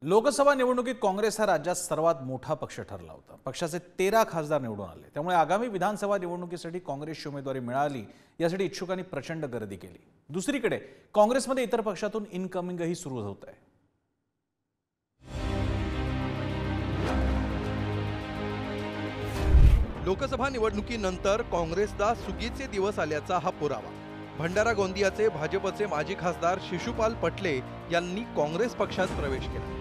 लोकसभा निवडणुकीत काँग्रेस हा राज्यात सर्वात मोठा पक्ष ठरला होता। पक्षाचे 13 खासदार निवडून आले। त्यामुळे आगामी विधानसभा निवडणुकीसाठी काँग्रेसची उमेदवारी मिळाली यासाठी इच्छुकांनी प्रचंड गर्दी केली। दुसरीकडे काँग्रेसमध्ये इतर पक्षातून इनकमिंगही सुरू होत आहे। लोकसभा निवडणुकीनंतर काँग्रेसला सुगीचे दिवस आल्याचा हा पुरावा। भंडारा गोंदियाचे भाजपचे माजी खासदार शिशुपाल पटले यांनी काँग्रेस पक्षात प्रवेश केला।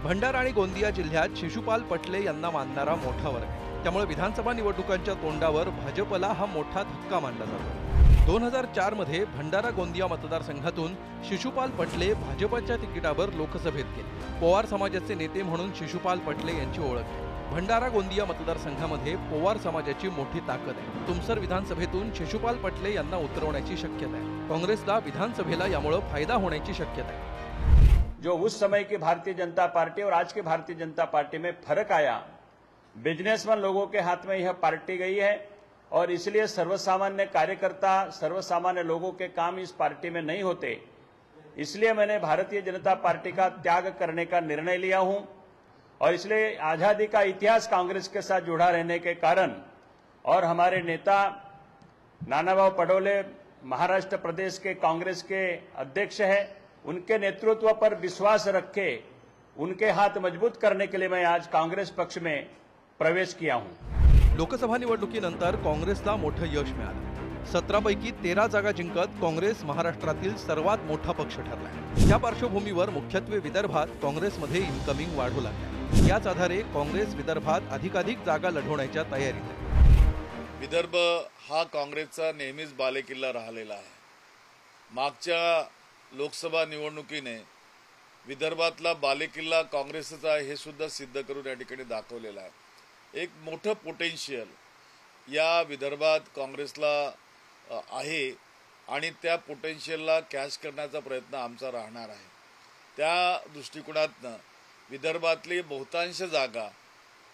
भंडारा आणि गोंदिया जिल्ह्यात शिशुपाल पटले यांना मानणारा मोठा वर्ग आहे। त्यामुळे विधानसभा निवडणुकांच्या तोंडावर भाजपला हा मोठा धक्का मानला जातो। 2004 मध्ये भंडारा गोंदिया मतदारसंघातून शिशुपाल पटले भाजपच्या तिकिटावर लोकसभेत गेले। पोवार समाजाचे नेते म्हणून शिशुपाल पटले यांची ओळख आहे। भंडारा गोंदिया मतदारसंघामध्ये पोवार समाजाची मोठी ताकद आहे। तुमसर विधानसभेतून शिशुपाल पटले यांना उतरवण्याची शक्यता है। कांग्रेसला विधानसभेला यामुळे फायदा होण्याची शक्यता है। जो उस समय की भारतीय जनता पार्टी और आज की भारतीय जनता पार्टी में फर्क आया, बिजनेसमैन लोगों के हाथ में यह पार्टी गई है और इसलिए सर्वसामान्य कार्यकर्ता, सर्वसामान्य लोगों के काम इस पार्टी में नहीं होते। इसलिए मैंने भारतीय जनता पार्टी का त्याग करने का निर्णय लिया हूं और इसलिए आजादी का इतिहास कांग्रेस के साथ जुड़ा रहने के कारण और हमारे नेता नानाभाऊ पटोले महाराष्ट्र प्रदेश के कांग्रेस के अध्यक्ष हैं, उनके नेतृत्व पर विश्वास रख के उनके हाथ मजबूत करने के लिए मैं आज कांग्रेस पक्ष में प्रवेश किया हूं। लोकसभा निवडणुकीनंतर काँग्रेसला मोठं यश मिळालं। 17 पैकी 13 जागा जिंकत काँग्रेस महाराष्ट्रातील सर्वात मोठा पक्ष ठरला। या पार्श्वभूमीवर मुख्यत्वे विदर्भात काँग्रेसमध्ये इनकमिंग वाढू लागली। याच आधारे काँग्रेस विदर्भात अधिकाधिक जागा लढवण्याच्या तयारीत आहे। विदर्भ हा काँग्रेसचा नेहमीच बालेकिल्ला राहिलेला आहे। मागच्या लोकसभा निवडणुकीने विदर्भातला बालेकिल्ला काँग्रेसचा आहे हे सुद्धा सिद्ध करून या ठिकाणी दाखवलेला आहे। एक मोठं पोटेन्शियल या विदर्भात काँग्रेसला आहे आणि त्या पोटेन्शियलला कॅच करण्याचा प्रयत्न आमचा राहणार आहे। त्या दृष्टिकोनातनं विदर्भातली बहुतांश जागा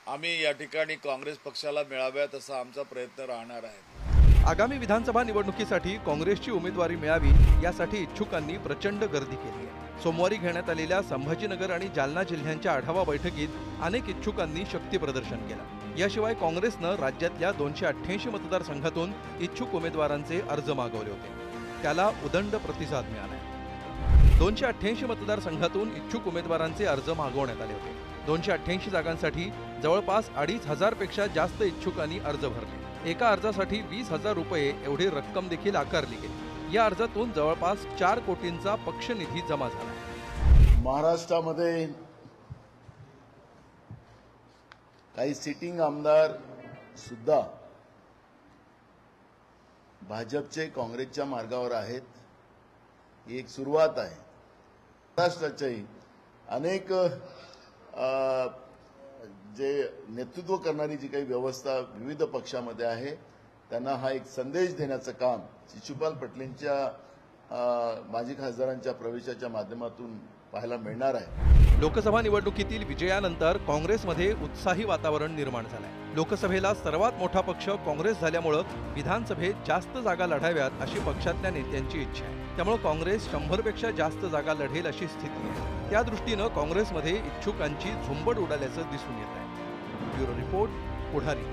आम्ही या ठिकाणी काँग्रेस पक्षाला मिळाव्यात असा आमचा प्रयत्न राहणार आहे। आगामी विधानसभा निवडणुकीसाठी काँग्रेसची उमेदवारी मिळावी यासाठी इच्छुकांनी प्रचंड गर्दी केली आहे। सोमवारी घेण्यात आलेल्या संभाजीनगर आणि जालना जिल्ह्यांच्या आढावा बैठकीत अनेक इच्छुकांनी शक्ती प्रदर्शन केलं। याशिवाय काँग्रेसनं राज्यातल्या 288 मतदारसंघातून इच्छुक उमेदवारांचे अर्ज मागवले होते, त्याला उदंड प्रतिसाद मिळाला। 288 मतदारसंघातून इच्छुक उमेदवारांचे अर्ज मागवण्यात आले होते। 288 जागांसाठी जवळपास 2,500 पेक्षा जास्त इच्छुकांनी अर्ज भरले। एका अर्जासाठी 20,000 रुपये एवढी रक्कम देखील आकारली गेली। या अर्जातून जवळपास 4 कोटींचा पक्षनिधी जमा झाला। महाराष्ट्रामध्ये काही सिटिंग आमदार सुद्धा भाजपचे काँग्रेसच्या मार्गावर आहेत, ही एक सुरुवात आहे। महाराष्ट्राच्याही अनेक जे नेतृत्व करणारी जी काही व्यवस्था विविध पक्षामध्ये आहे त्यांना हा एक संदेश देण्याचं काम शिशुपाल पटलेंच्या माजी खासदारांच्या प्रवेशाच्या माध्यमातून पाहायला मिळणार आहे। लोकसभा निवडणुकीतील विजयानंतर काँग्रेसमध्ये उत्साही वातावरण निर्माण झालंय। लोकसभेला सर्वात मोठा पक्ष काँग्रेस झाल्यामुळे विधानसभेत जास्त जागा लढाव्यात अशी पक्षातल्या नेत्यांची इच्छा आहे। त्यामुळे काँग्रेस 100 पेक्षा जास्त जागा लढेल अशी स्थिती आहे। त्या दृष्टीने काँग्रेसमध्ये इच्छुकांची झुंबड उडाल्याचं दिसून येत आहे। ब्युरो रिपोर्ट, पुढारी।